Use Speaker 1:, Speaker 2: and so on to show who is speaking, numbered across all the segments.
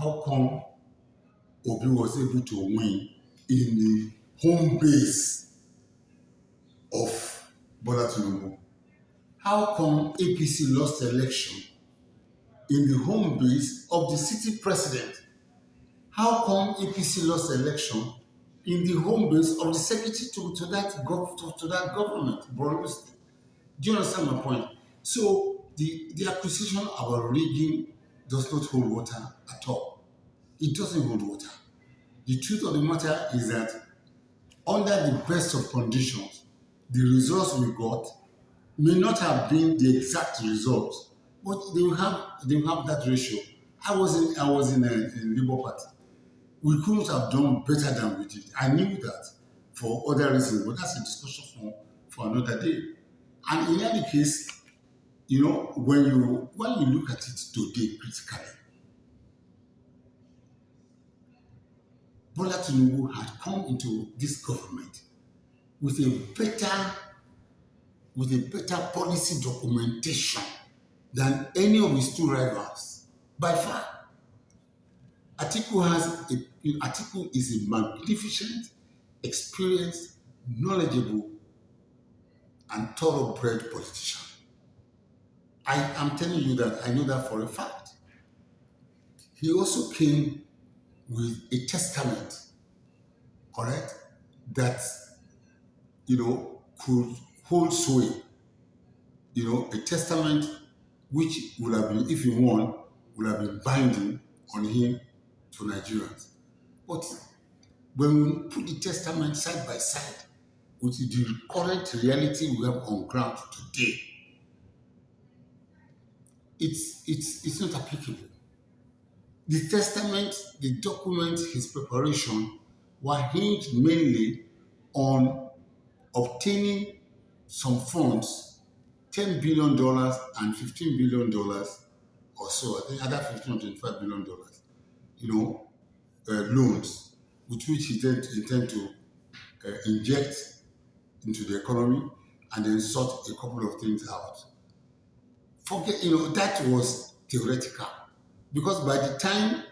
Speaker 1: how come Obi was able to win in the home base of Bola Tinubu? How come APC lost the election in the home base of the city president? How come APC lost the election in the home base of the secretary to that government, Borno State? Do you understand my point? So the accusation about rigging does not hold water at all. It doesn't hold water. The truth of the matter is that under the best of conditions, the results we got may not have been the exact results, but they will have that ratio. I was in a Labour Party. We couldn't have done better than we did. I knew that for other reasons, but that's a discussion for another day. And in any case, when you look at it today critically, Bola Tinubu had come into this government with a better policy documentation than any of his two rivals, by far. Atiku is a magnificent, experienced, knowledgeable, and thoroughbred politician. I am telling you that I know that for a fact. He also came with a testament, correct, that could hold sway. A testament which would have been, if he won, would have been binding on him to Nigerians. But when we put the testament side by side with the current reality we have on ground today, it's not applicable. The testament, the document, his preparation were hinged mainly on obtaining some funds, $10 billion and $15 billion or so, I think other $15 or $25 billion, loans, with which he then intend to inject into the economy and then sort a couple of things out. That was theoretical, because by the time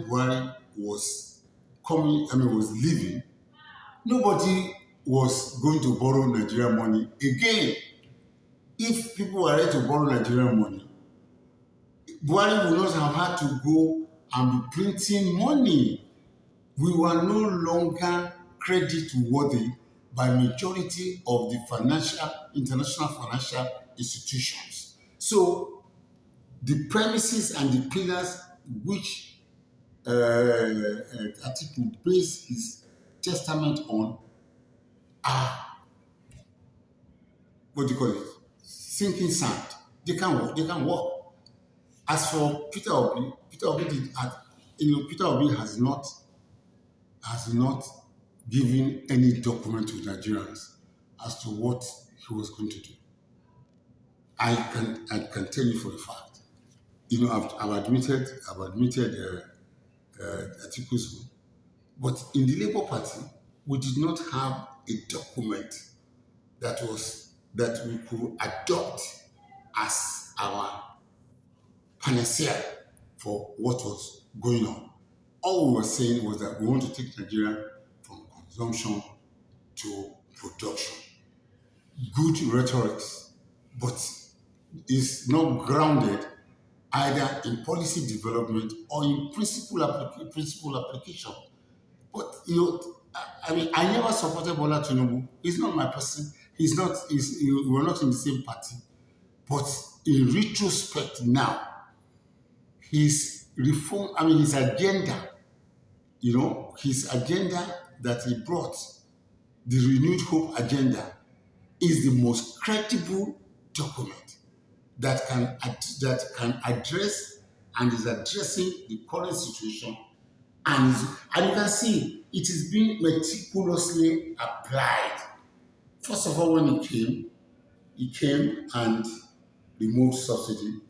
Speaker 1: Buhari was leaving, nobody was going to borrow Nigerian money again. If people were ready to borrow Nigerian money, Buhari would not have had to go and be printing money. We were no longer credit worthy by majority of the international financial institutions. So the premises and the pillars which Atiku based his testament on are, sinking sand. They can't work. As for Peter Obi, Peter Obi has not given any document to Nigerians as to what he was going to do. I can tell you for a fact. I've admitted Atiku's, but in the Labour Party, we did not have a document that we could adopt as our panacea for what was going on. All we were saying was that we want to take Nigeria from consumption to production. Good rhetoric, but is not grounded either in policy development or in principle application. But I never supported Bola Tinubu. He's not my person. We're not in the same party. But in retrospect now, his agenda, his agenda that he brought, the Renewed Hope agenda, is the most credible document that can address and is addressing the current situation. And you can see it is being meticulously applied. First of all, when he came and removed subsidy,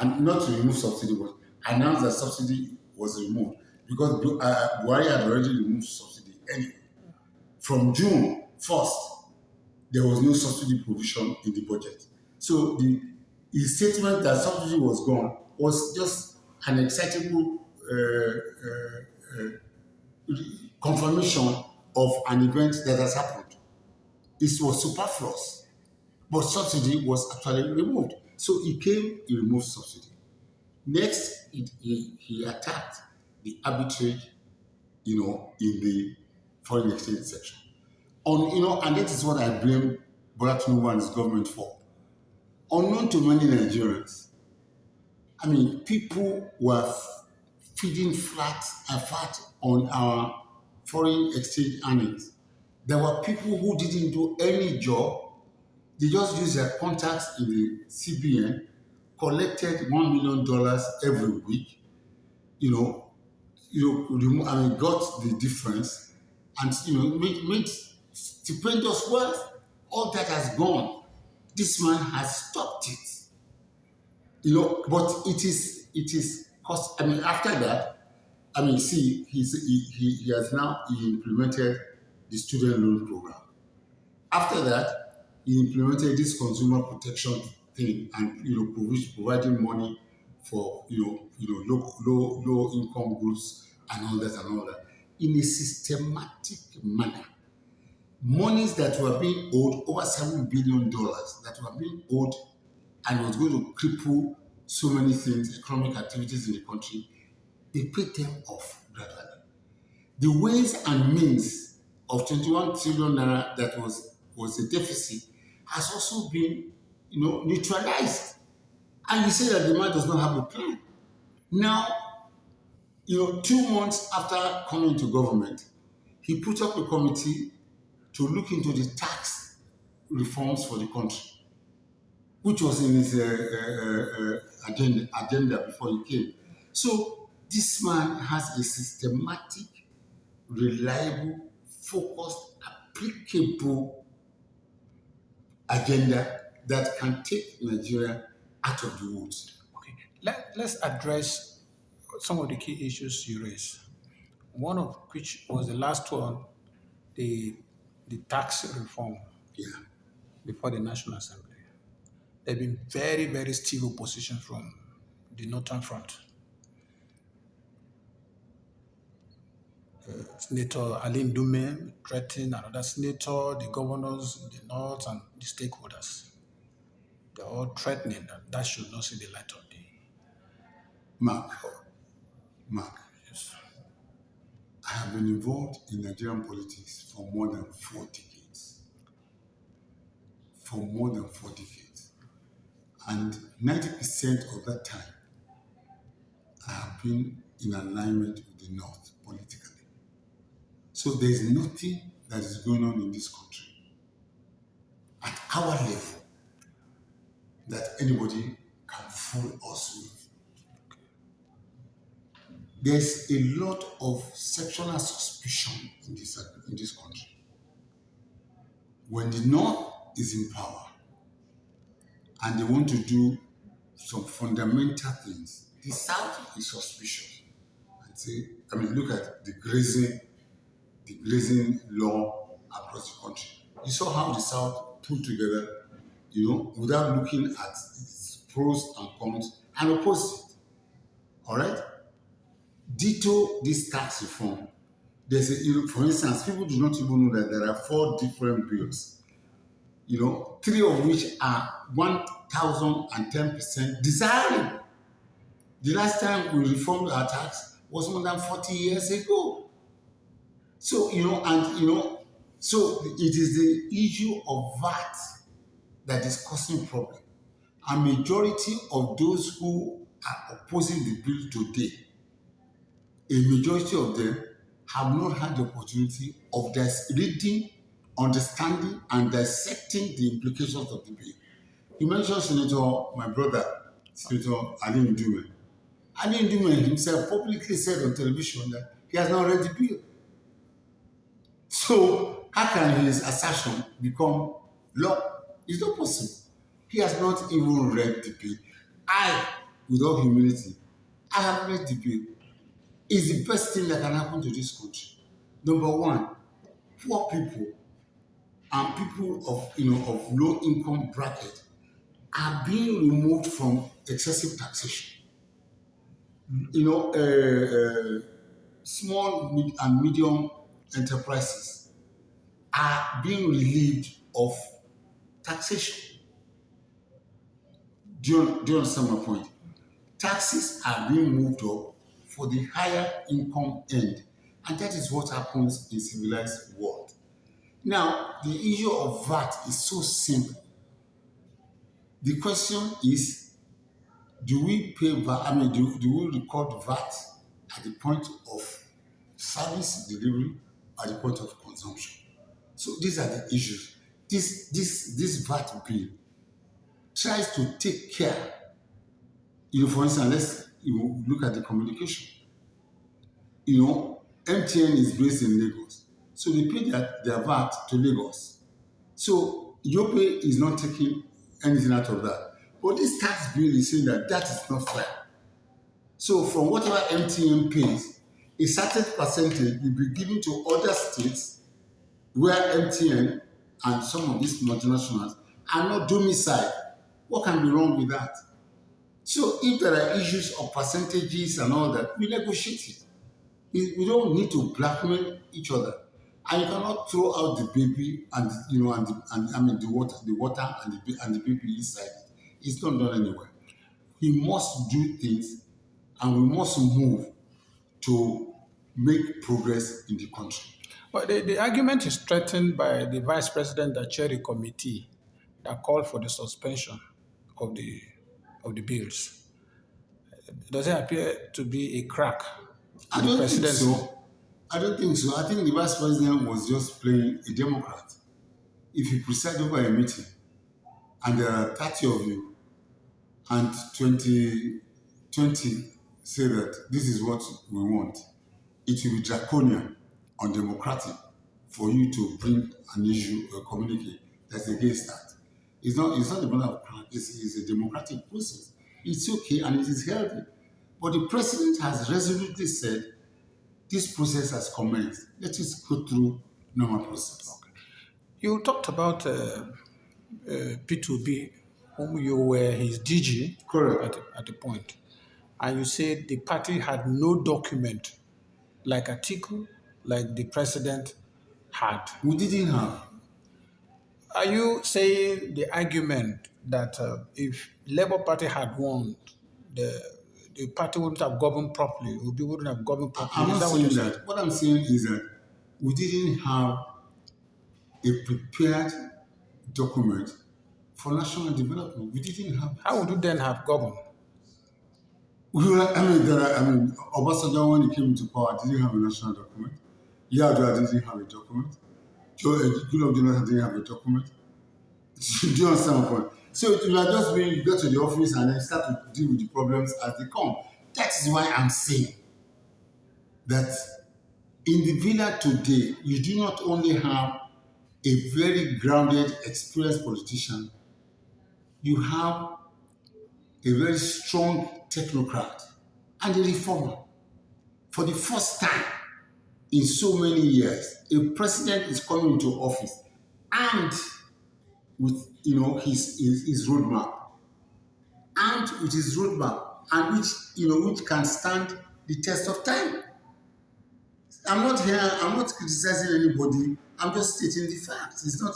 Speaker 1: and not to remove subsidy, but announced that subsidy was removed, because Buhari had already removed subsidy anyway. From June 1st, there was no subsidy provision in the budget. So his statement that subsidy was gone was just an excitable confirmation of an event that has happened. It was superfluous, but subsidy was actually removed. So he came, he removed subsidy. Next, he attacked the arbitrage, in the foreign exchange section. And that is what I blame Bola Tinubu and his government for. Unknown to many Nigerians, I mean, people were feeding fat on our foreign exchange earnings. There were people who didn't do any job. They just used their contacts in the CBN, collected $1 million every week, you know, got the difference, and made stupendous wealth. All that has gone. This man has stopped it. But it is cost. I mean, after that, I mean, see, he has now he implemented the student loan program. After that, he implemented this consumer protection thing, and providing money for low income groups and all that in a systematic manner. Monies that were being owed, over $7 billion that were being owed, and was going to cripple so many things, economic activities in the country, they paid them off gradually. The ways and means of 21 trillion naira that was a deficit has also been, neutralized. And you say that the man does not have a plan. Now, 2 months after coming to government, he put up a committee to look into the tax reforms for the country, which was in his agenda before he came. So this man has a systematic, reliable, focused, applicable agenda that can take Nigeria out of the woods.
Speaker 2: Okay, let's address some of the key issues you raised. One of which was the last one, the tax reform
Speaker 1: Yeah.
Speaker 2: before the National Assembly. There have been very, very stiff opposition from the Northern Front. Senator Alim Dume threatened another senator, the governors in the North, and the stakeholders. They're all threatening that should not see the light of day.
Speaker 1: Mark,
Speaker 2: Yes.
Speaker 1: I have been involved in Nigerian politics for more than 4 decades. For more than 4 decades. And 90% of that time, I have been in alignment with the North politically. So there is nothing that is going on in this country at our level that anybody can fool us with. There's a lot of sexual suspicion in this country. When the North is in power and they want to do some fundamental things, the South is suspicious. And say, look at the grazing law across the country. You saw how the South put together, without looking at its pros and cons, and opposed it. All right? Ditto this tax reform. For instance, people do not even know that there are 4 different bills, 3 of which are 1,010% desirable. The last time we reformed our tax was more than 40 years ago. So, so it is the issue of VAT that is causing problem. A majority of those who are opposing the bill today, a majority of them have not had the opportunity of reading, understanding, and dissecting the implications of the bill. You mentioned my brother, Senator Ali Ndume. Ali Ndume himself publicly said on television that he has not read the bill. So how can his assertion become law? It's not possible. He has not even read the bill. With all humility, I have read the bill. It's the best thing that can happen to this country. Number one, poor people and people of low income bracket are being removed from excessive taxation. You know, small and medium enterprises are being relieved of taxation. Do you understand my point? Taxes are being moved up for the higher income end, and that is what happens in civilized world. Now, the issue of VAT is so simple. The question is, do we pay VAT? I mean, do we record VAT at the point of service delivery, at the point of consumption? So these are the issues. This VAT bill tries to take care. For instance, let's look at the communication. MTN is based in Lagos, so they pay their VAT to Lagos. So Yope is not taking anything out of that. But this tax bill is saying that that is not fair. So from whatever MTN pays, a certain percentage will be given to other states where MTN and some of these multinationals are not domiciled. What can be wrong with that? So if there are issues of percentages and all that, we negotiate it. We don't need to blackmail each other. And you cannot throw out the baby and I mean the water and the baby inside it. It's not done anywhere. We must do things and we must move to make progress in the country.
Speaker 2: But the argument is strengthened by the vice president that chaired a committee that called for the suspension of the bills. Does it appear to be a crack
Speaker 1: I
Speaker 2: in the
Speaker 1: don't think
Speaker 2: presidency?
Speaker 1: so. I don't think so. I think the vice president was just playing a Democrat. If you preside over a meeting and there are 30 of you and 20 say that this is what we want, it will be draconian, undemocratic for you to bring an issue or communicate that's against that. It's not a matter of practice, it's a democratic process. It's okay and it is healthy. But the president has resolutely said this process has commenced. Let us go through normal process.
Speaker 2: You talked about P2B, whom you were his DG
Speaker 1: Correct.
Speaker 2: at the point, and you said the party had no document like Atiku, like the president had.
Speaker 1: We didn't have.
Speaker 2: Are you saying the argument that if Labour Party had won, the party wouldn't have governed properly, Obi wouldn't have governed
Speaker 1: I'm
Speaker 2: properly? Is
Speaker 1: not
Speaker 2: that what you're
Speaker 1: saying
Speaker 2: saying?
Speaker 1: that. What I'm saying is that we didn't have a prepared document for national development. We didn't have
Speaker 2: How
Speaker 1: it.
Speaker 2: would you then have governed?
Speaker 1: Obasanjo, when he came into power, didn't have a national document. Yar'Adua didn't have a document. Goodluck Jonathan didn't have a document. Do you understand my point? So it will just mean you go to the office and then start to deal with the problems as they come. That is why I'm saying that in the villa today, you do not only have a very grounded, experienced politician, you have a very strong technocrat and a reformer. For the first time in so many years, a president is coming into office and with his roadmap, and which can stand the test of time. I'm not criticizing anybody. I'm just stating the facts. It's not,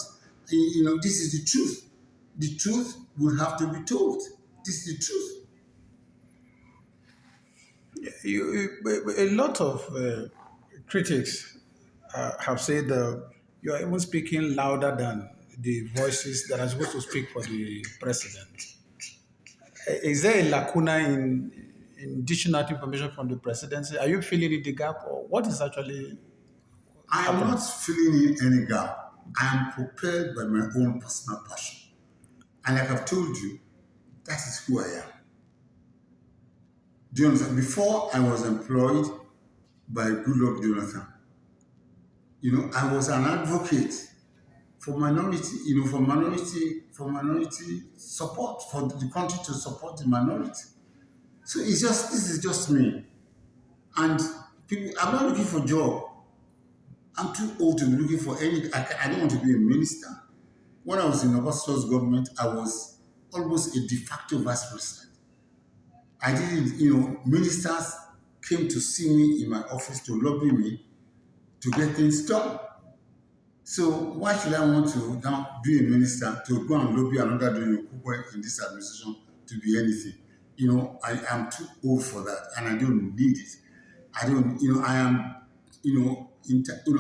Speaker 1: this is the truth. The truth will have to be told. This is the truth.
Speaker 2: A lot of critics have said you are even speaking louder than the voices that are supposed to speak for the president. Is there a lacuna in dishing out information from the presidency? Are you filling in the gap, or what is actually
Speaker 1: I am not
Speaker 2: happening?
Speaker 1: filling in any gap. I am propelled by my own personal passion. And like I've told you, that is who I am. Do you understand? Before I was employed by Goodluck Jonathan, I was an advocate for minority, for minority support, for the country to support the minority. So this is just me. And I'm not looking for a job. I'm too old to be looking for I don't want to be a minister. When I was in Augustus government, I was almost a de facto vice president. I didn't, ministers came to see me in my office to lobby me to get things done. So why should I want to now be a minister to go and lobby another Doyin Okupe in this administration to be anything? I am too old for that, and I don't need it. I don't, I am,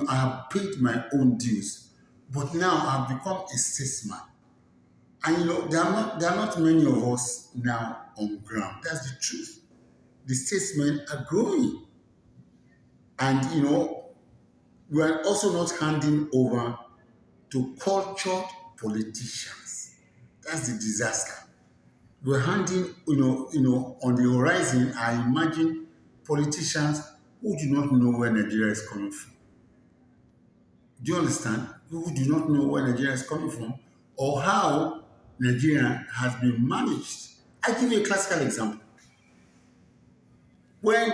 Speaker 1: I have paid my own dues, but now I've become a statesman. And there are not many of us now on ground. That's the truth. The statesmen are growing, and we are also not handing over to cultured politicians. That's the disaster. We're handing, on the horizon, I imagine politicians who do not know where Nigeria is coming from. Do you understand? Who do not know where Nigeria is coming from or how Nigeria has been managed. I give you a classical example. When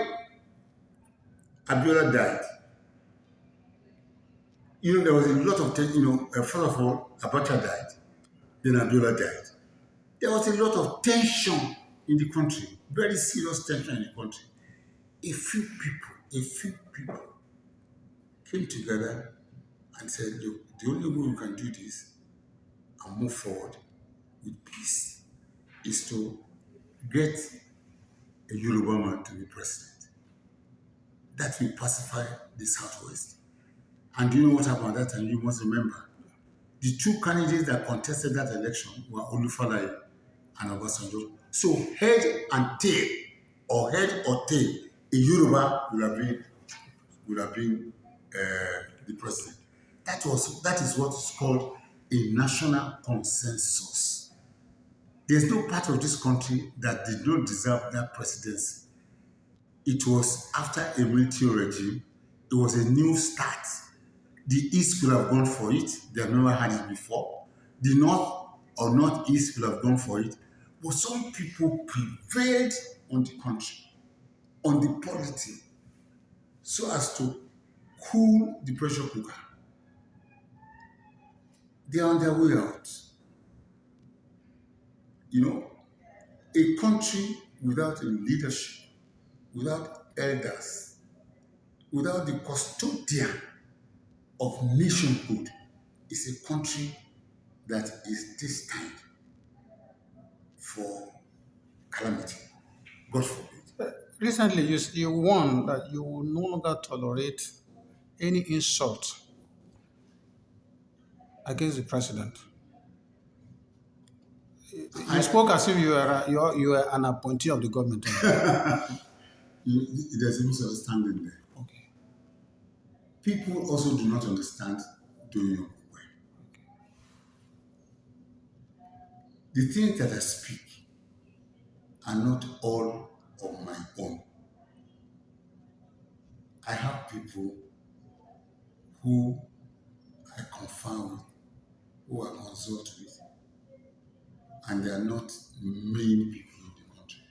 Speaker 1: Abiola died, there was a lot of, first of all, Abacha died, then Abiola died. There was a lot of tension in the country, very serious tension in the country. A few people came together and said, look, the only way we can do this and move forward with peace is to get a Yoruba man to be president. That will pacify the Southwest. And do you know what happened at that time? You must remember. The two candidates that contested that election were Olufalaye and Obasanjo. So head or tail, a Yoruba would have been the president. That is what is called a national consensus. There's no part of this country that did not deserve that presidency. It was after a military regime. It was a new start. The East could have gone for it. They have never had it before. The North or Northeast could have gone for it. But some people prevailed on the country, on the polity, so as to cool the pressure cooker. They are on their way out. A country without a leadership, without elders, without the custodian of nationhood is a country that is destined for calamity. God forbid.
Speaker 2: Recently, you warned that you will no longer tolerate any insult against the president. You
Speaker 1: I,
Speaker 2: spoke as if you were an appointee of the government.
Speaker 1: there's a misunderstanding there.
Speaker 2: Okay.
Speaker 1: People also do not understand Doyin Okupe. The things that I speak are not all of my own. I have people who I confer with, who I consult with, and they are not main people in the country.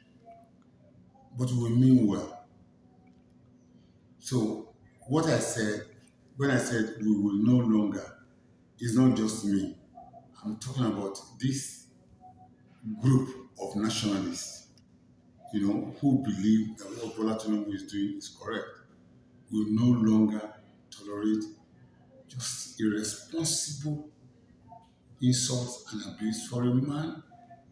Speaker 1: But we mean well. So what I said, when I said we will no longer, is not just me. I'm talking about this group of nationalists, who believe that what Bola Tinubu is doing is correct. We will no longer tolerate just irresponsible insults and abuse for a man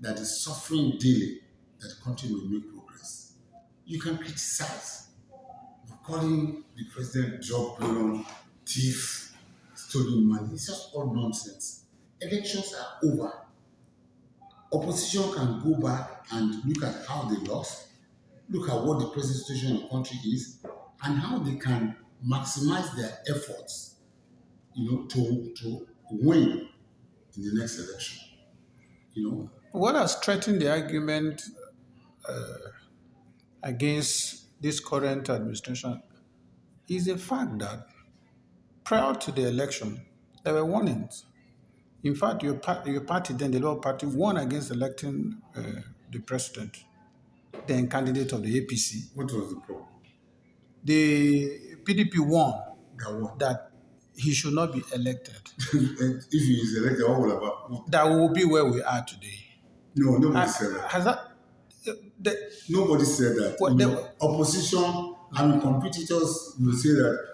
Speaker 1: that is suffering daily, that the country will make progress. You can criticize, but calling the president drug baron, thief, stolen money, it's just all nonsense. Elections are over. Opposition can go back and look at how they lost, look at what the present situation in the country is, and how they can maximize their efforts, to win in the next election.
Speaker 2: What has threatened the argument against this current administration is the fact that prior to the election, there were warnings. In fact, your party, then the Labour Party, won against electing the president, then candidate of the APC.
Speaker 1: What was the problem?
Speaker 2: The PDP won
Speaker 1: That what?
Speaker 2: that he should not be elected.
Speaker 1: If he is elected, what will happen?
Speaker 2: That will be where we are today.
Speaker 1: No, nobody said that.
Speaker 2: Has that The,
Speaker 1: Nobody said that.
Speaker 2: what the,
Speaker 1: Opposition, competitors will say that.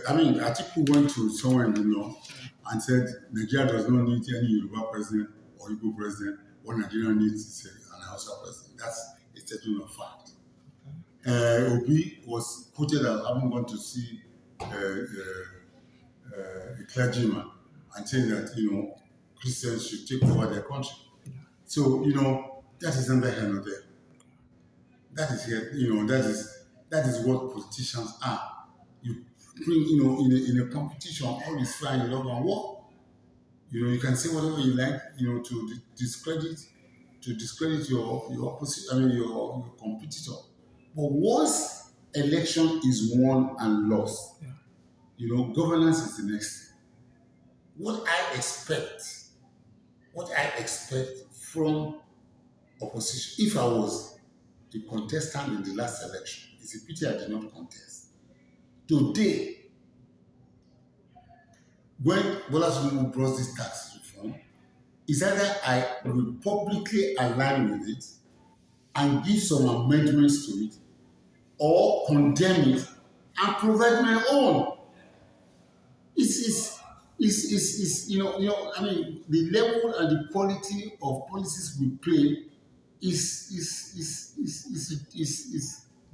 Speaker 1: Atiku went to somewhere in the north and said Nigeria does not need any Yoruba president or Igbo president. What Nigeria needs is an Hausa president. That's a statement of fact. Obi was quoted as having gone to see a clergyman and saying that Christians should take over their country. So that is neither here nor there. That is here. That is what politicians are. You bring in a competition, all is fine, you love and war. You can say whatever you like, to discredit your opposite. Your competitor. But once election is won and lost, governance is the next thing. What I expect, what I expect from opposition, if I was the contestant in the last election, it's a pity I did not contest. Today, when Bola Tinubu brought this tax reform, is either I will publicly align with it and give some amendments to it, or condemn it and provide my own. The level and the quality of policies we play is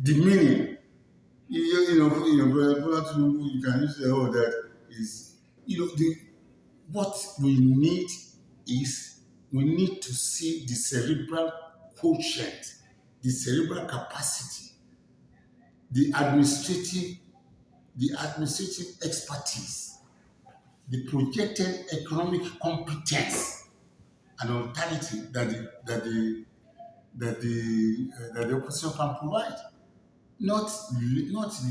Speaker 1: demeaning. Bola Tinubu, you can use the whole that is, what we need is we need to see the cerebral quotient, the cerebral capacity, the administrative, expertise, the projected economic competence and alternative that the opposition can provide. Not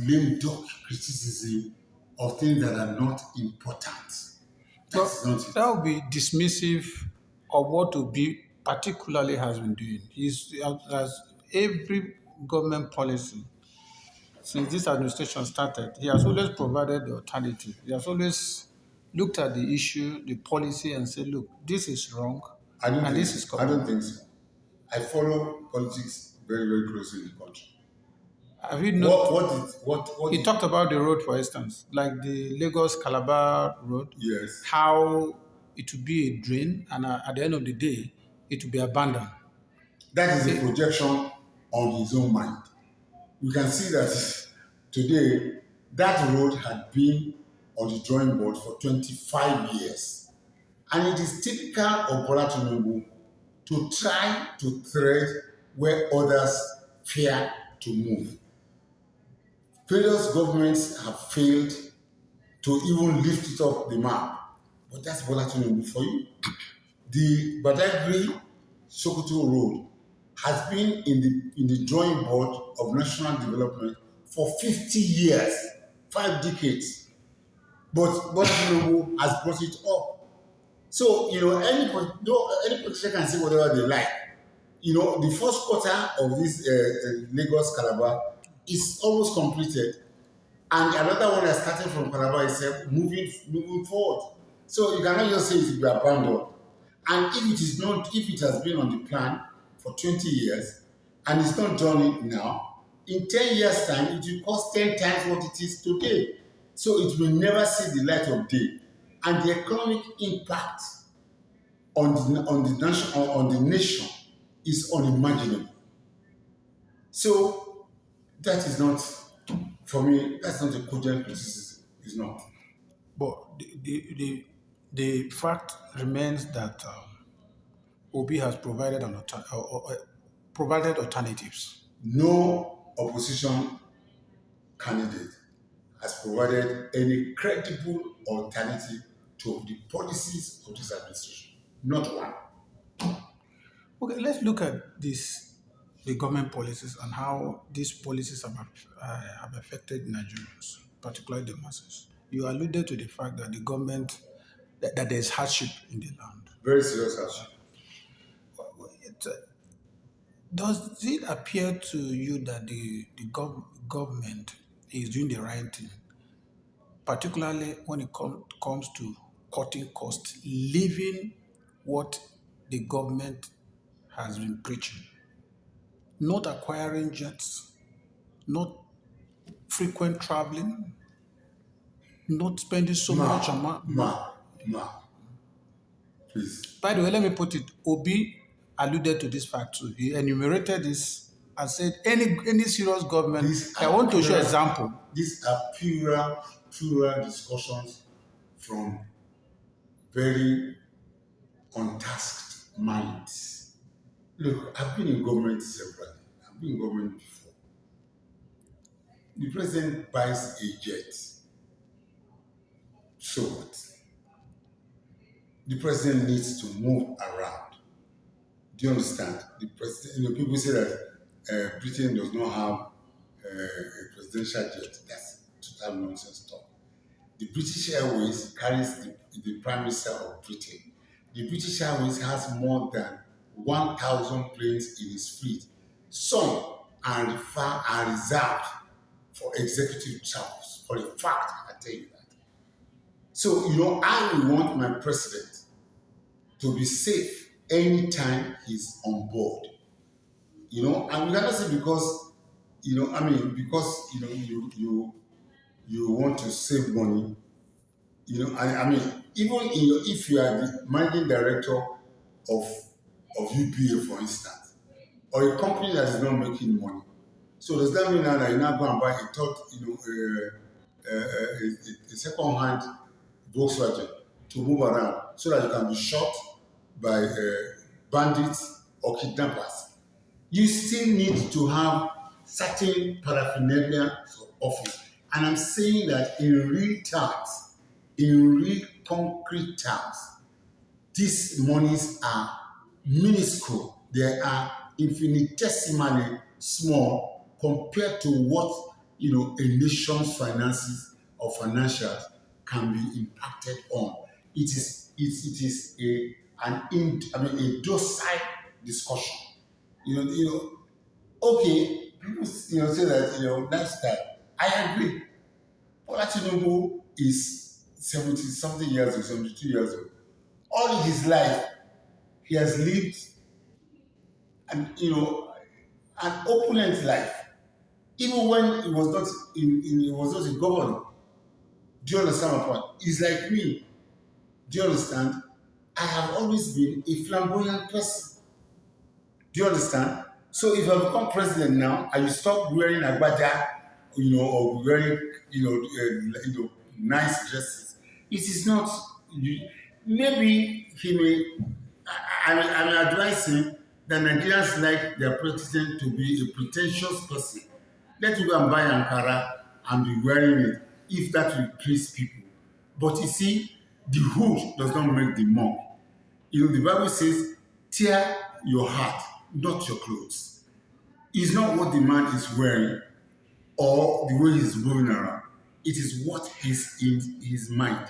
Speaker 1: lame duck criticism of things that are not important. That's not it.
Speaker 2: that would be dismissive of what Obi particularly has been doing. As every government policy since this administration started, he has always provided the alternative. He has always looked at the issue, the policy, and said, "Look, this is wrong,
Speaker 1: I don't
Speaker 2: and
Speaker 1: think
Speaker 2: this
Speaker 1: so.
Speaker 2: is
Speaker 1: I
Speaker 2: correct."
Speaker 1: don't think so. I follow politics very, very closely in the country.
Speaker 2: Have you not?
Speaker 1: What
Speaker 2: He
Speaker 1: did
Speaker 2: talked about the road, for instance, like the Lagos Calabar road,
Speaker 1: yes.
Speaker 2: how it would be a drain, and at the end of the day, it would be abandoned.
Speaker 1: That is a
Speaker 2: Eh,
Speaker 1: projection on his own mind. You can see that today that road had been on the drawing board for 25 years. And it is typical of Bola Tinubu to try to tread where others fear to move. Various governments have failed to even lift it off the map. But that's Bola Tinubu for you. The Badagry Sokoto Road has been in the drawing board of national development for 50 years, 5 decades. But Bola Tinubu has brought it up. So, any politician can say whatever they like. The first quarter of this Lagos Calabar is almost completed, and another one that started from Calabar itself moving forward. So you cannot just say it will be abandoned. And if it has been on the plan for 20 years and it's not done it now, in 10 years' time it will cost 10 times what it is today. So it will never see the light of day. And the economic impact on the nation is unimaginable. So that is not, for me, that's not a cogent criticism. It's not.
Speaker 2: but the fact remains that Obi has provided provided alternatives.
Speaker 1: No opposition candidate has provided any credible alternative to the policies of this administration. Not one.
Speaker 2: Okay, let's look at the government policies and how these policies have affected Nigerians, particularly the masses. You alluded to the fact that the government that there's hardship in the land.
Speaker 1: Very serious hardship.
Speaker 2: It, does it appear to you that the government is doing the right thing, particularly when it comes to cutting costs, leaving what the government has been preaching? not acquiring jets, not frequent traveling, not spending so much
Speaker 1: Ma,
Speaker 2: amount.
Speaker 1: ma, please.
Speaker 2: By the way, let me put it. Obi alluded to this fact too. He enumerated this and said any serious government.
Speaker 1: These
Speaker 2: I
Speaker 1: are
Speaker 2: want to show
Speaker 1: pure,
Speaker 2: example.
Speaker 1: these are pure discussions from very untasked minds. Look, I've been in government several. I've been in government before. The president buys a jet. So what? The president needs to move around. Do you understand? The president, people say that Britain does not have a presidential jet. That's total nonsense talk. The British Airways carries the Prime Minister of Britain. The British Airways has more than 1,000 planes in its fleet. Some are reserved for executive travels. For a fact, I tell you that. So, I will want my president to be safe anytime he's on board. And regardless because, because, you want to save money. Even if you are the managing director of UPA, for instance, or a company that is not making money, so does that mean now that you now go and buy a third, a second-hand Volkswagen to move around so that you can be shot by bandits or kidnappers? You still need to have certain paraphernalia of office. And I'm saying that in real terms, in real concrete terms, these monies are minuscule. They are infinitesimally small compared to what a nation's finances or financials can be impacted on. It is a docile discussion. Okay, people say that lifestyle. I agree. Bola Tinubu is 70 something years old, 72 years old. All his life, he has lived an opulent life. Even when he was not he was not a governor. Do you understand my point? He's like me. Do you understand? I have always been a flamboyant person. Do you understand? So if I become president now and you stop wearing agbada, or wearing, nice dresses, it is not. Maybe he may. I'm advising that Nigerians like their president to be a pretentious person. Let you go and buy Ankara and be wearing it if that will please people. But you see, the hood does not make the monk. The Bible says, tear your heart, not your clothes. It's not what the man is wearing or the way he's moving around. It is what is in his mind.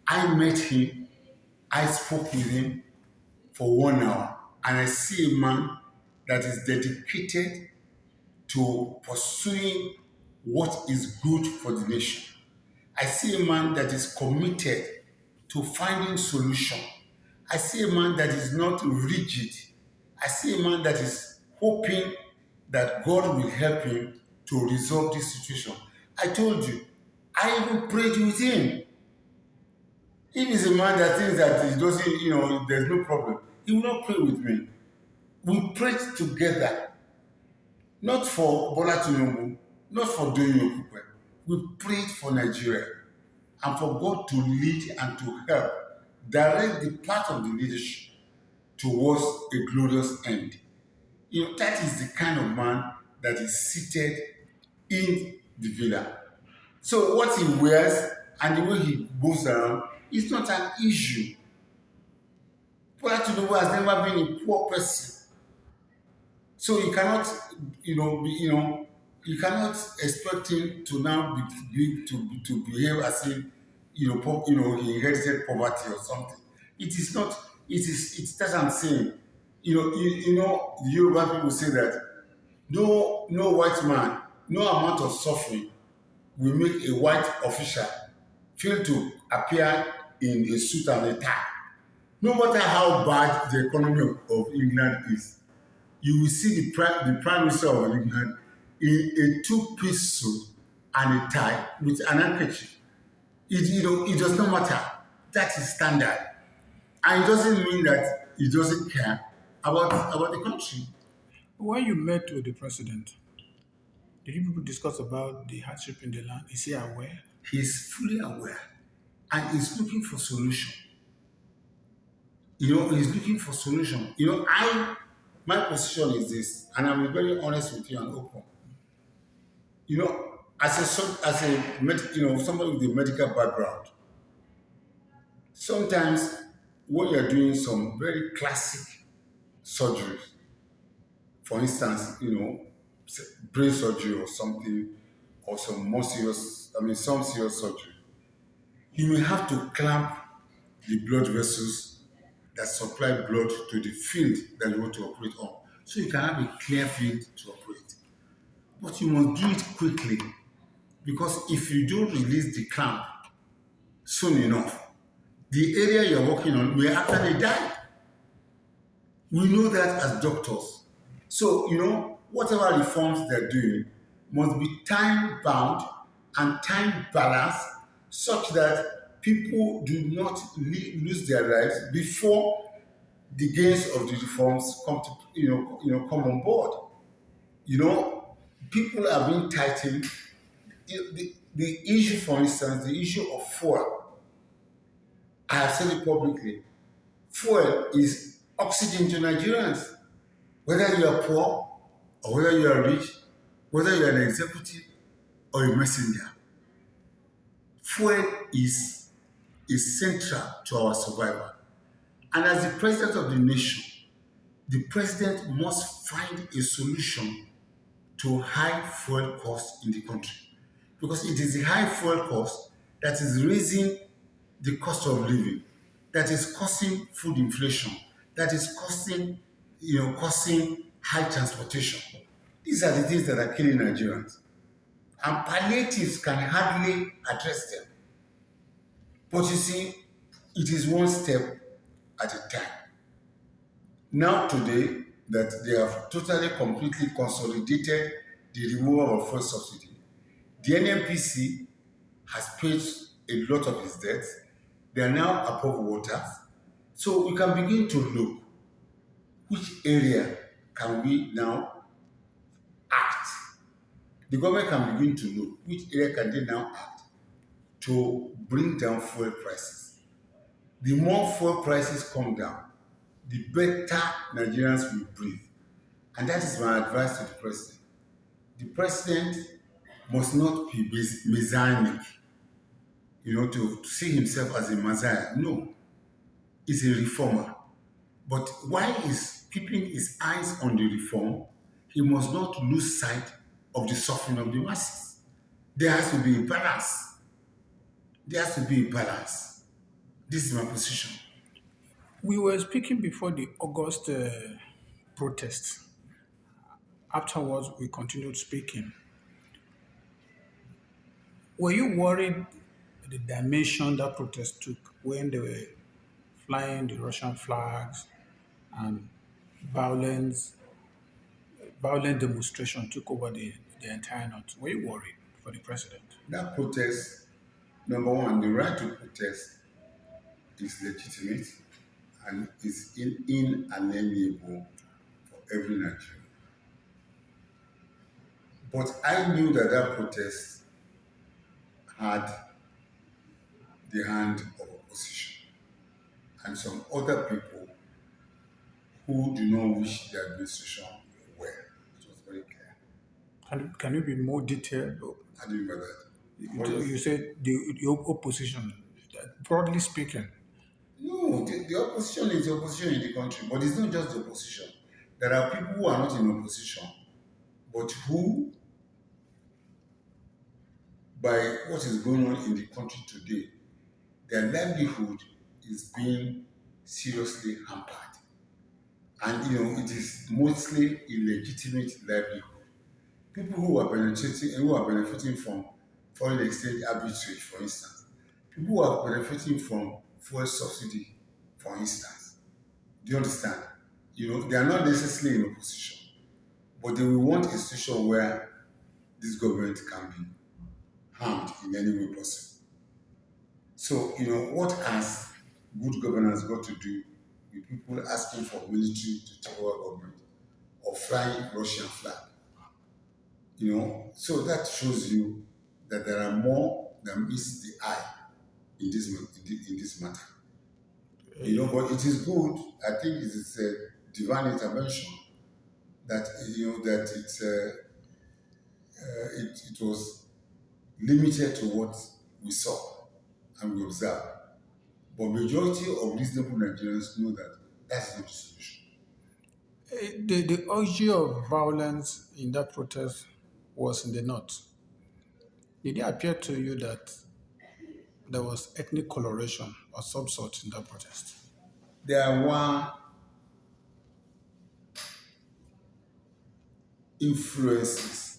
Speaker 1: I met him, I spoke with him for 1 hour, and I see a man that is dedicated to pursuing what is good for the nation. I see a man that is committed to finding solution. I see a man that is not rigid. I see a man that is hoping that God will help him to resolve this situation. I told you, I even prayed with him. If he's a man that thinks that he doesn't, there's no problem, he will not pray with me. We prayed together, not for Bola Tinubu, not for Doyin Okupe. We prayed for Nigeria and for God to lead and to help direct the path of the leadership towards a glorious end. That is the kind of man that is seated in the villa. So what he wears and the way he moves around is not an issue. Bola Tinubu has never been a poor person. So you cannot, you cannot expect him to now to behave as if, he inherited poverty or something. It is not. It's that I'm saying. The Yoruba people say that no white man, no amount of suffering will make a white official fail to appear in a suit and a tie. No matter how bad the economy of England is, you will see the prime minister of England in a two-piece suit and a tie with an handkerchief. It does not matter. That is standard. And it doesn't mean that he doesn't care about the country.
Speaker 2: When you met with the president, did you people discuss about the hardship in the land? Is he aware?
Speaker 1: He's fully aware and he's looking for solution. He's looking for solution. My position is this, and I'm very honest with you and open. Somebody with a medical background, sometimes when you're doing some very classic surgeries, for instance, brain surgery or something, or some more serious, some serious surgery, you may have to clamp the blood vessels that supply blood to the field that you want to operate on. So you can have a clear field to operate. But you must do it quickly because if you don't release the clamp soon enough, the area you're working on may actually die. We know that as doctors. So, whatever reforms they're doing must be time bound and time balanced such that people do not lose their lives before the gains of the reforms come on board. People are being tightened. The issue, for instance, the issue of fuel, I have said it publicly. Fuel is oxygen to Nigerians. Whether you are poor or whether you are rich, whether you are an executive or a messenger, fuel is central to our survival. And as the president of the nation, the president must find a solution to high fuel costs in the country. Because it is the high fuel cost that is raising the cost of living, that is causing food inflation, that is causing high transportation. These are the things that are killing Nigerians. And palliatives can hardly address them. But you see, it is one step at a time. Now today that they have totally, completely consolidated the removal of fuel subsidy, the NNPC has paid a lot of its debts. They are now above water. So we can begin to look which area can we now act. The government can begin to look which area can they now act to bring down fuel prices. The more fuel prices come down, the better Nigerians will breathe. And that is my advice to the president. The president must not be messianic, to see himself as a messiah. No, he's a reformer. But while he's keeping his eyes on the reform, he must not lose sight of the suffering of the masses. There has to be a balance. There has to be a balance. This is my position.
Speaker 2: We were speaking before the August protests. Afterwards, we continued speaking. Were you worried the dimension that protest took when they were flying the Russian flags and violence, violent demonstration took over the entire north? Were you worried for the president?
Speaker 1: That protest, number one, the right to protest is legitimate and is inalienable for every Nigerian. But I knew that that protest had the hand of opposition and some other people who do not wish the administration well. It was very clear.
Speaker 2: Can you be more detailed?
Speaker 1: I didn't know that.
Speaker 2: You said the opposition, broadly speaking.
Speaker 1: No, the opposition is the opposition in the country, but it's not just the opposition. There are people who are not in opposition, but who, by what is going on in the country today, their livelihood is being seriously hampered. And it is mostly illegitimate livelihood. People who are benefiting from foreign exchange arbitrage, for instance. People who are benefiting from fuel subsidy, for instance. Do you understand? they are not necessarily in opposition, but they will want a situation where this government can be harmed in any way possible. So, what has good governance got to do with people asking for military to take over government or flying Russian flag? So that shows you that there are more than meets the eye in this matter. But it is good. I think it is a divine intervention that it was limited to what we saw and we observed. But majority of reasonable Nigerians know that that's not the solution.
Speaker 2: The orgy of violence in that protest was in the north. Did it appear to you that there was ethnic coloration or some sort in that protest?
Speaker 1: There were influences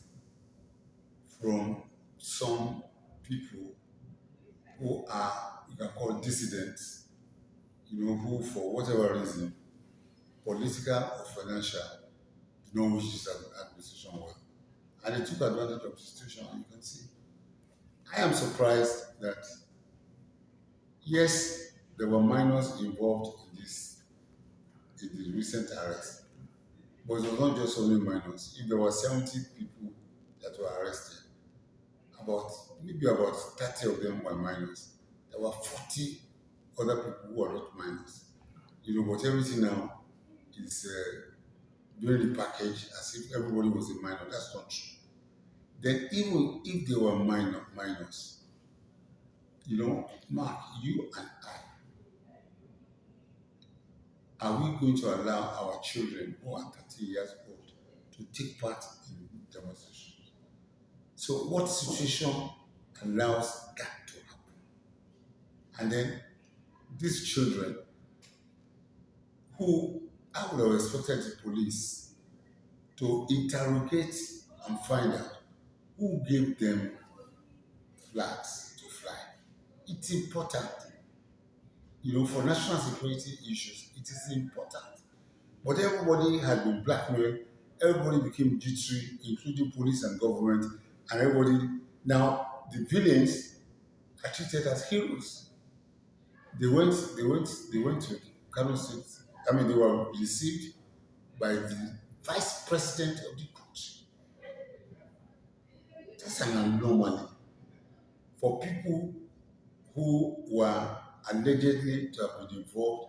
Speaker 1: from some people who are, you can call dissidents, who for whatever reason, political or financial, do not wish this administration well. And they took advantage of the situation, and you can see. I am surprised that, yes, there were minors involved in the recent arrest, but it was not just only minors. If there were 70 people that were arrested, maybe about 30 of them were minors. There were 40 other people who are not minors. But everything now is doing the package as if everybody was a minor. That's not true. Then even if they were minors, Mark, you and I, are we going to allow our children who are 30 years old to take part in demonstrations? So what situation allows that to happen? And then these children who I would have expected the police to interrogate and find out who gave them flags to fly. It's important. For national security issues, it is important. But everybody had been blackmailed, everybody became jittery, including police and government, and everybody now the villains are treated as heroes. They went to Kano State. I mean, they were received by the vice president of the country. That's an anomaly for people who were allegedly to have been involved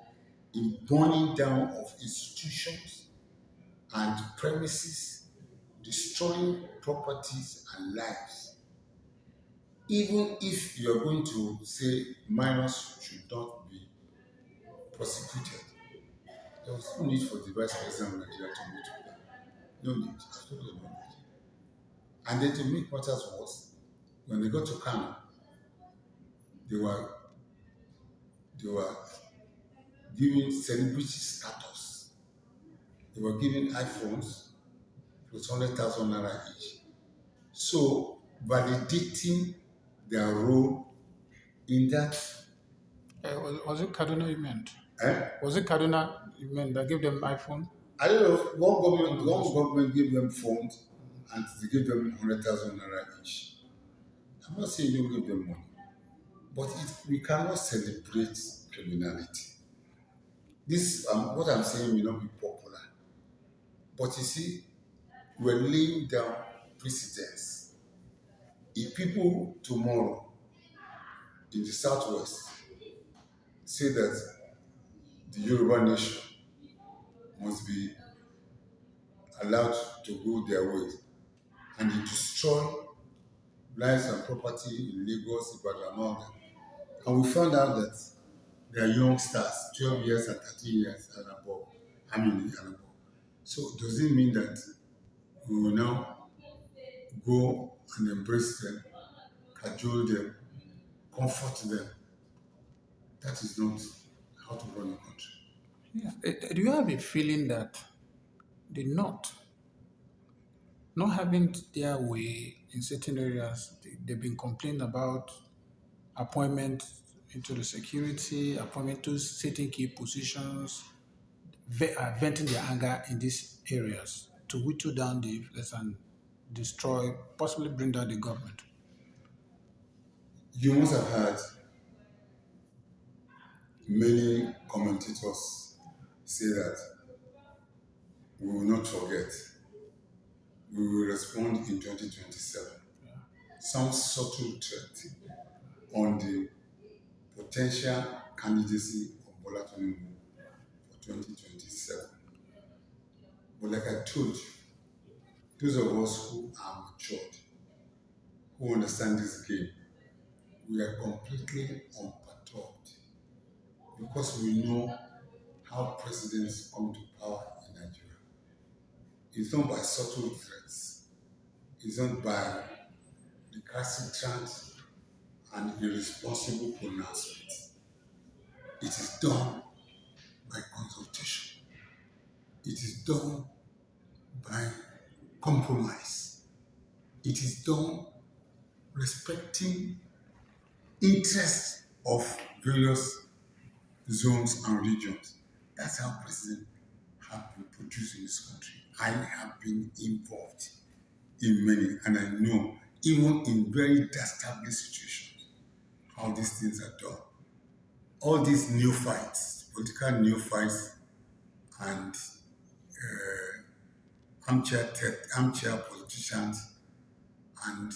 Speaker 1: in burning down of institutions and premises, destroying properties and lives. Even if you are going to say minors should not be prosecuted, there was no need for the vice president of Nigeria to meet with them. No need, absolutely no need. And then to make matters worse, when they got to Kano, they were they were given celebrity status. They were given iPhones plus 100,000 naira each. So validating their role in that.
Speaker 2: Was it Kaduna you meant?
Speaker 1: Eh?
Speaker 2: Was it Kaduna you meant that gave them iPhone?
Speaker 1: I don't know. One government gave them phones and they gave them 100,000 naira each. I'm not saying don't give them money, but we cannot celebrate criminality. This what I'm saying may not be popular, but you see, we're laying down precedents. If people tomorrow in the southwest say that the Yoruba nation must be allowed to go their ways and they destroy lives and property in Lagos, Ibadan, and all that. And we found out that they are youngsters, 12 years and 13 years and above. I mean, and above. So does it mean that we will now go and embrace them, cajole them, comfort them? That is not how to run a country.
Speaker 2: Yes. Do you have a feeling that the North, not having their way in certain areas, they've been complaining about appointment into the security, appointment to certain key positions. venting their anger in these areas to whittle down the influence and destroy, possibly bring down the government.
Speaker 1: You must have heard many commentators say that we will not forget, we will respond in 2027. Some subtle threat on the potential candidacy of Bola Tinubu for 2027. But like I told you, those of us who are matured, who understand this game, we are completely unperturbed because we know how presidents come to power in Nigeria. It's not by subtle threats, it's not by recalcitrant and irresponsible pronouncements. It is done by consultation. It is done by compromise. It is done respecting interests of various zones and regions. That's how presidents have been produced in this country. I have been involved in many, and I know even in very dastardly situations how these things are done. All these new fights, political new fights, and armchair politicians, and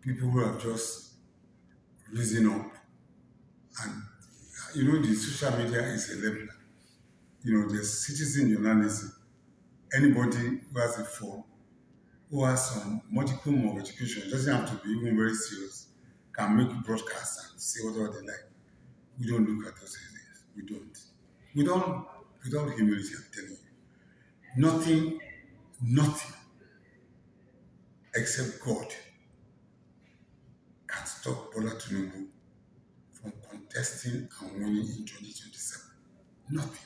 Speaker 1: people who have just risen up, and the social media is a leveler. There's citizen journalism. Anybody who has a phone, who has some modicum of education, it doesn't have to be even very serious, can make broadcasts and say whatever they like. We don't look at those areas. We don't. We don't. Without humility, I'm telling you, nothing except God can stop Bola Tinubu from contesting and winning in 2027. Nothing.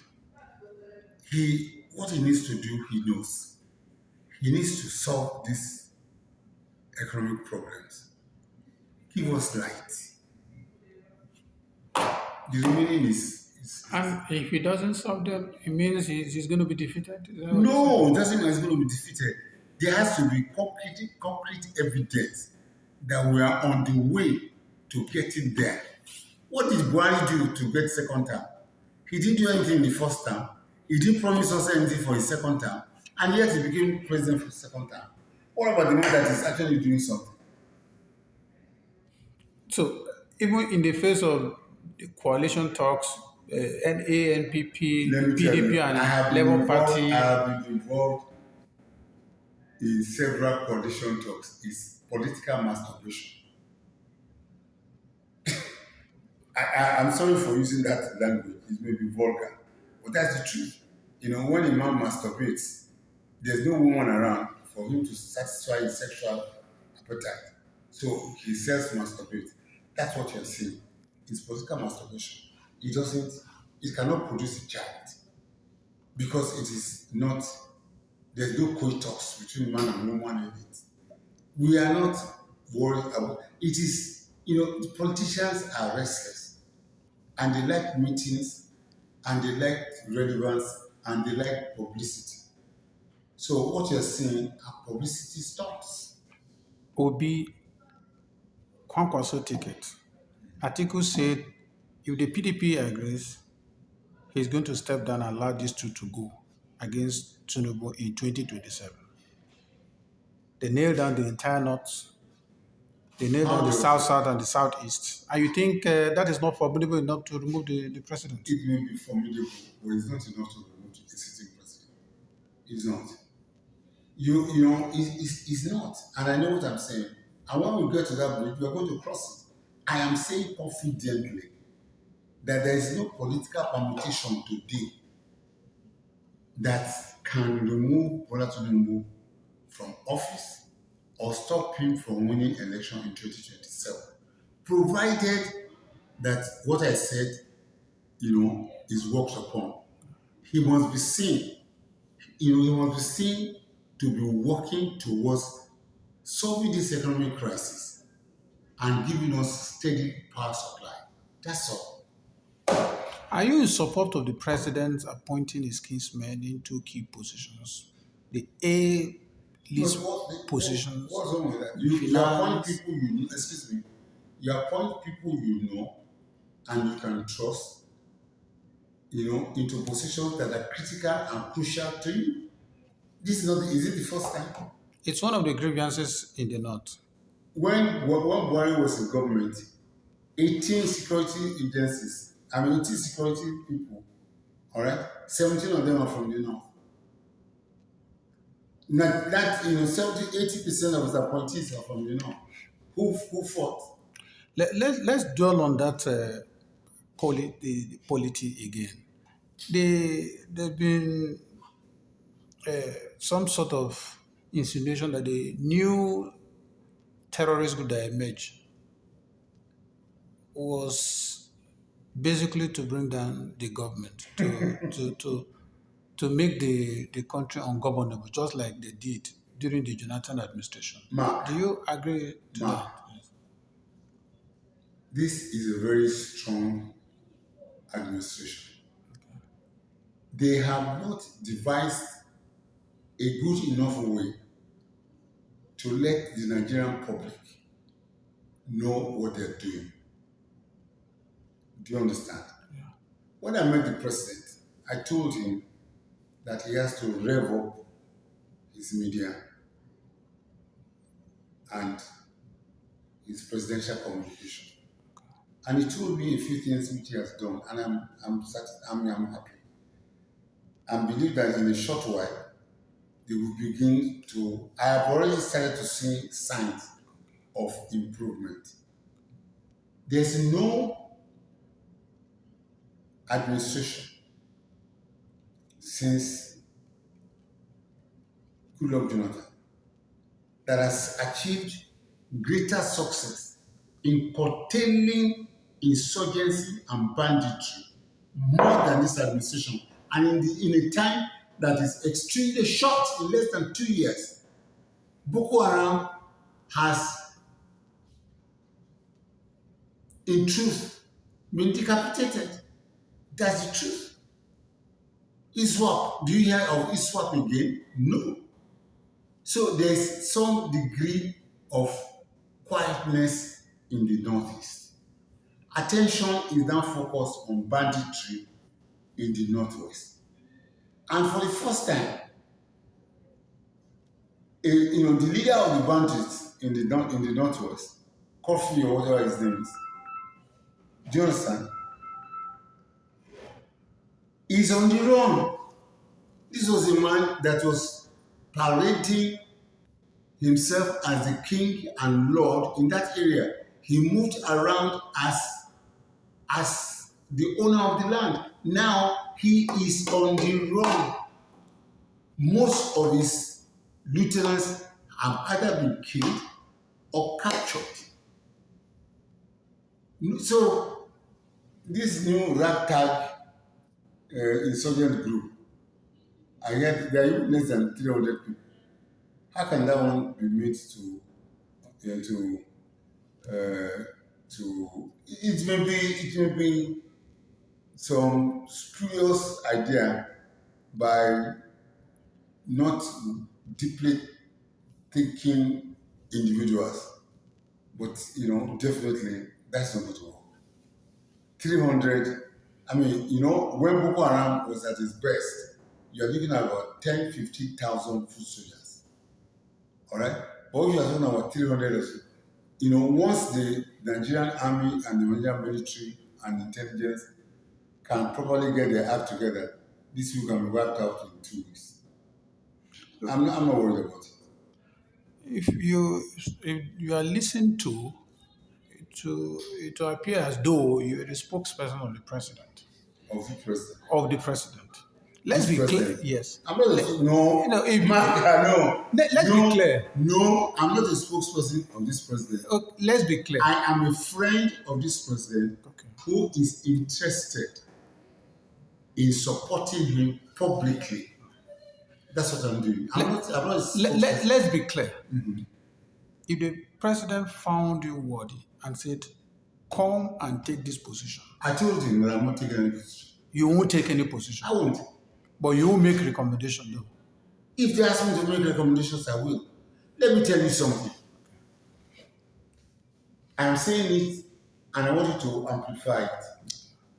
Speaker 1: What he needs to do, he knows. He needs to solve these economic problems. Give us light. The remaining
Speaker 2: And if he doesn't solve them, it means he's going to be defeated. Is that what you're saying?
Speaker 1: no, it doesn't mean it's going to be defeated. There has to be concrete evidence that we are on the way to getting there. What did Buhari do to get second term? He didn't do anything in the first term. He didn't promise us anything for his second term, and yet he became president for the second term. What about the man that is actually doing something?
Speaker 2: So even in the face of the coalition talks, NANPP,
Speaker 1: Let
Speaker 2: the
Speaker 1: me tell
Speaker 2: PDP,
Speaker 1: you,
Speaker 2: and Labour
Speaker 1: I
Speaker 2: Party,
Speaker 1: have been involved in several coalition talks. It's political masturbation. I'm sorry for using that language. It may be vulgar, but that's the truth. When a man masturbates, there's no woman around for him to satisfy his sexual appetite. So he self-masturbates. That's what you're seeing. It's political masturbation. It cannot produce a child because it is not, there's no coitus between man and woman in it. We are not worried about it. The politicians are restless and they like meetings and they like relevance and they like publicity. So what you're seeing are publicity stunts.
Speaker 2: Obi, Kwankwaso ticket. Atiku said if the PDP agrees, he's going to step down and allow these two to go against Tinubu in 2027. They nailed down the entire north. They nailed
Speaker 1: How
Speaker 2: down the
Speaker 1: they
Speaker 2: south, south, and the southeast. And you think that is not formidable enough to remove the president?
Speaker 1: it may be formidable, but it's not enough to remove a sitting president. It's not. It's not. And I know what I'm saying. And when we get to that bridge, we are going to cross it. I am saying confidently that there is no political permutation today that can remove Bola Tinubu from office or stop him from winning election in 2027, provided that what I said, is worked upon. He must be seen, he must be seen to be working towards solving this economic crisis and giving us steady power supply. That's all.
Speaker 2: Are you in support of the president appointing his kinsmen into key positions? The A
Speaker 1: But
Speaker 2: list positions
Speaker 1: what's wrong with that?
Speaker 2: in
Speaker 1: You appoint
Speaker 2: finance.
Speaker 1: people you know, excuse me, you appoint people you know and you can trust, into positions that are critical and crucial to you. This is not, is it the first time?
Speaker 2: It's one of the grievances in the north.
Speaker 1: When Buhari was in government, 18 security agencies, 18 security people, all right, 17 of them are from the north. Now, that, 70, 80% of his appointees are from the north. Who fought?
Speaker 2: Let's dwell on that the polity again. There's been some sort of insinuation that the new terrorist group that emerged was basically to bring down the government, to make the country ungovernable, just like they did during the Jonathan administration.
Speaker 1: Mark,
Speaker 2: Do you agree to
Speaker 1: Mark,
Speaker 2: that? Yes.
Speaker 1: this is a very strong administration. They have not devised a good enough way to let the Nigerian public know what they're doing. Do you understand?
Speaker 2: Yeah.
Speaker 1: When I met the president, I told him that he has to rev up his media and his presidential communication. And he told me a few things which he has done, and I'm happy. And believe that in a short while, they will begin to. I have already started to see signs of improvement. There's no administration since Goodluck Jonathan that has achieved greater success in curtailing insurgency and banditry more than this administration. And in a time that is extremely short, in less than 2 years, Boko Haram has, in truth, been decapitated. That's the truth. ISWAP, do you hear of ISWAP again? No. So there's some degree of quietness in the Northeast. Attention is now focused on banditry in the Northwest. And for the first time, the leader of the bandits in the Northwest, Kofi or whatever his name is, do you understand? Is on the run. This was a man that was parading himself as the king and lord in that area. He moved around as the owner of the land. Now he is on the run. Most of his lieutenants have either been killed or captured. So this new ragtag insurgent group, I heard there are even less than 300 people. How can that one be made uh, to it may be some spurious idea by not deeply thinking individuals, but definitely that's not going to work. 300, when Boko Haram was at its best, you're looking at about 10, 15,000 foot soldiers. All right? But if you're talking about 300 of it, once the Nigerian army and the Nigerian military and intelligence can properly get their act together, this will can be wiped out in 2 weeks. I'm not worried about it.
Speaker 2: If you are listened to appear as though you are the spokesperson of the president.
Speaker 1: Of the president.
Speaker 2: Of the president. Let's
Speaker 1: This
Speaker 2: be clear.
Speaker 1: president.
Speaker 2: Yes.
Speaker 1: I'm not no.
Speaker 2: If
Speaker 1: No.
Speaker 2: let's
Speaker 1: No.
Speaker 2: be clear.
Speaker 1: No, I'm not a spokesperson of this president.
Speaker 2: Let's be clear.
Speaker 1: I am a friend of this president
Speaker 2: Okay.
Speaker 1: who is interested in supporting him publicly. That's what I'm doing. I'm not a spokesperson.
Speaker 2: Let's be clear. If the president found you worthy and said, come and take this position.
Speaker 1: I told him that I'm not taking any position.
Speaker 2: You won't take any position,
Speaker 1: I won't.
Speaker 2: but you will make recommendation though.
Speaker 1: If they ask me to make recommendations, I will. Let me tell you something. I'm saying it and I want you to amplify it.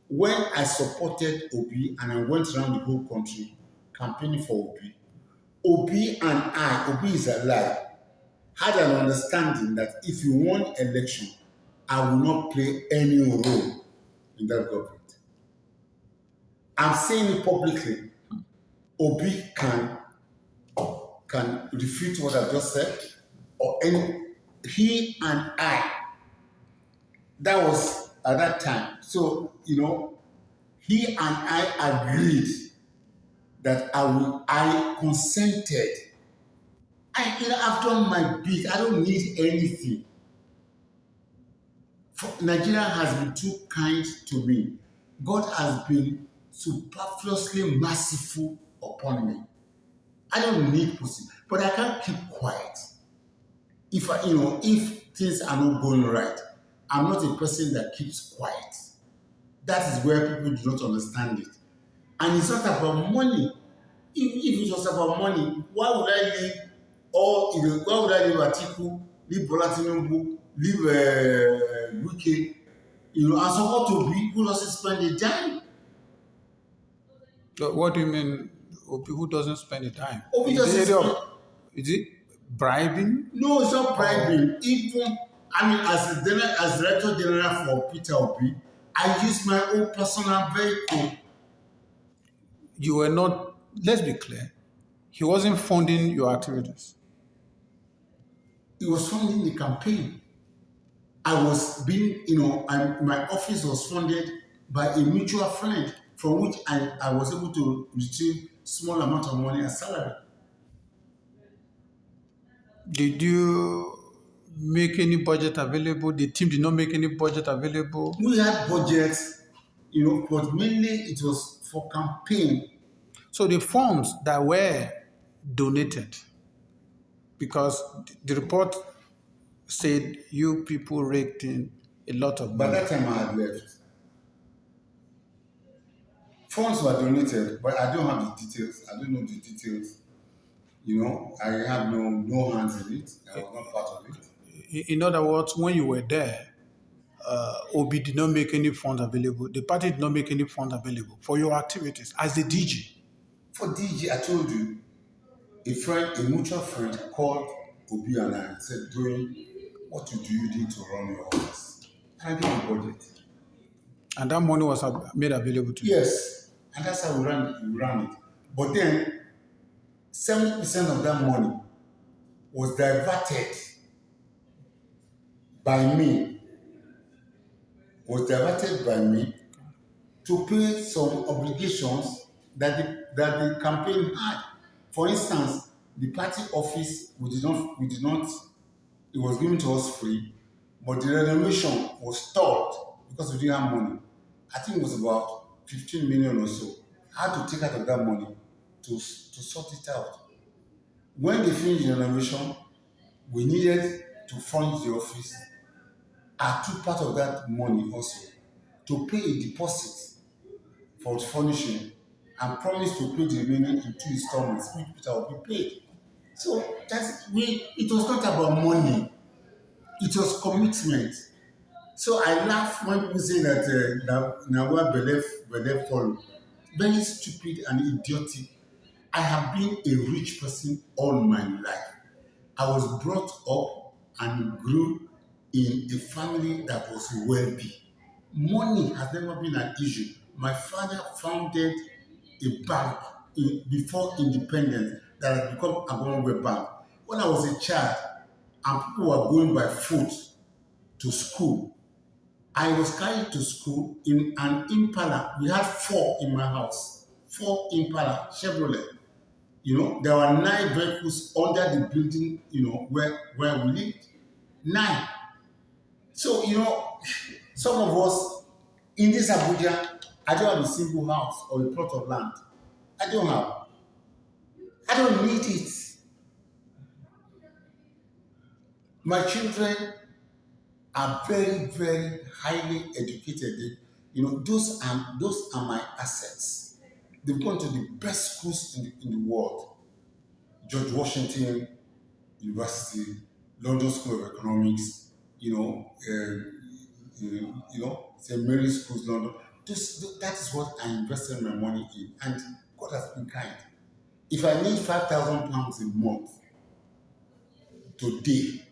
Speaker 1: When I supported Obi and I went around the whole country campaigning for Obi, Obi and Obi is alive, had an understanding that if you won election, I will not play any role in that government. I'm saying it publicly. Obi can refute what I just said, or any. He and I. That was at that time. So he and I agreed that I consented. I've done my bit. I don't need anything. Nigeria has been too kind to me. God has been superfluously merciful upon me. I don't need pussy, but I can't keep quiet. If things are not going right, I'm not a person that keeps quiet. That is where people do not understand it. And it's not about money. If it was about money, why would I leave why would I leave Atiku, leave Bola Tinubu, leave Wike, and support Obi who doesn't spend a dime?
Speaker 2: So what do you mean, who doesn't spend the time?
Speaker 1: Obi doesn't spend.
Speaker 2: Is it bribing?
Speaker 1: No, it's not bribing. Even, as Director General for Peter Obi, I use my own personal vehicle.
Speaker 2: You were not, let's be clear, he wasn't funding your activities.
Speaker 1: He was funding the campaign. I was my office was funded by a mutual friend from which I was able to retrieve small amount of money as salary.
Speaker 2: Did you make any budget available? The team did not make any budget available?
Speaker 1: We had budgets, but mainly it was for campaign.
Speaker 2: So the funds that were donated, because the report said you people raked in a lot of
Speaker 1: By
Speaker 2: money.
Speaker 1: that time I had left. Funds were donated, but I don't have the details. I don't know the details. I have no hands in it. I was not part of it.
Speaker 2: In other words, when you were there, Obi did not make any funds available. The party did not make any funds available for your activities as the DG.
Speaker 1: For DG, I told you, a mutual friend called Obi and I and said, Doyin, what do you need to run your office? And I gave a budget.
Speaker 2: And that money was made available to you?
Speaker 1: Yes. And that's how we ran it. But then, 70% of that money was diverted by me to pay some obligations that the campaign had. For instance, the party office, we did not, it was given to us free, but the renovation was stalled because we didn't have money. I think it was about 15 million or so. I had to take out of that money to sort it out. When they finished the renovation, we needed to furnish the office. I took part of that money also to pay a deposit for furnishing and promised to pay the remaining in 2 installments, which Peter will be paid. So it was not about money, it was commitment. So I laugh when people say that now where belief follow. Very stupid and idiotic. I have been a rich person all my life. I was brought up and grew in a family that was wealthy. Money has never been an issue. My father founded a bank before independence that has become Agronwe Bank. When I was a child and people were going by foot to school, I was carried to school in an Impala. We had 4 in my house. 4 Impala Chevrolet. There were 9 vehicles under the building, where we lived. 9. So, some of us in this Abuja, I don't have a single house or a plot of land. I don't have. I don't need it. My children are very, very highly educated. Those are my assets. They've gone to the best schools in the world. George Washington University, London School of Economics, St. Mary's Schools, London. That is what I invested my money in, and God has been kind. If I need £5,000 a month today,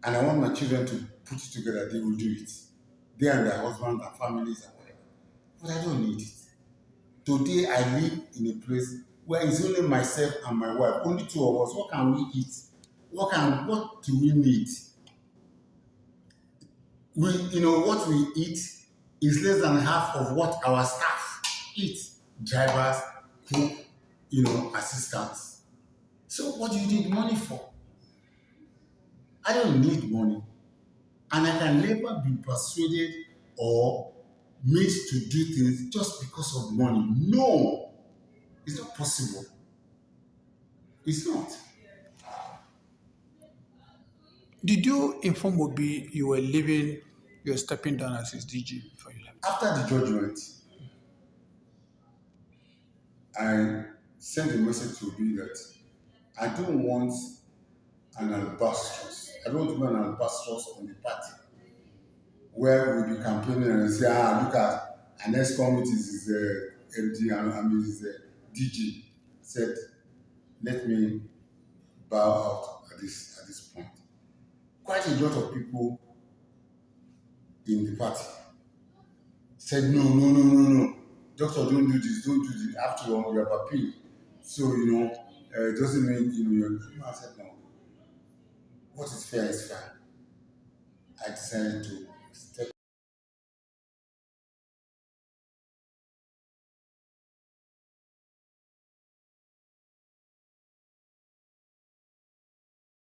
Speaker 1: and I want my children to put it together, they will do it. They and their husbands and families and whatever. But I don't need it. Today I live in a place where it's only myself and my wife, only two of us. What can we eat? What do we need? What we eat is less than half of what our staff eat. Drivers, cook, assistants. So what do you need money for? I don't need money. And I can never be persuaded or made to do things just because of money. No, it's not possible. It's not.
Speaker 2: Did you inform Obi you were leaving, you were stepping down as his DG before you left?
Speaker 1: After the judgment, I sent a message to Obi that I don't want an albatross. I don't want to be an albatross on the party where we'll be campaigning and say, look at our next committee is MD and I mean is DG. Said, let me bow out at this point. Quite a lot of people in the party said, no, no, no, no, no. Doctor, don't do this, don't do this. After all, you have appealed. So, it doesn't mean, you're. I said, no. What is fair is fair. I decided to step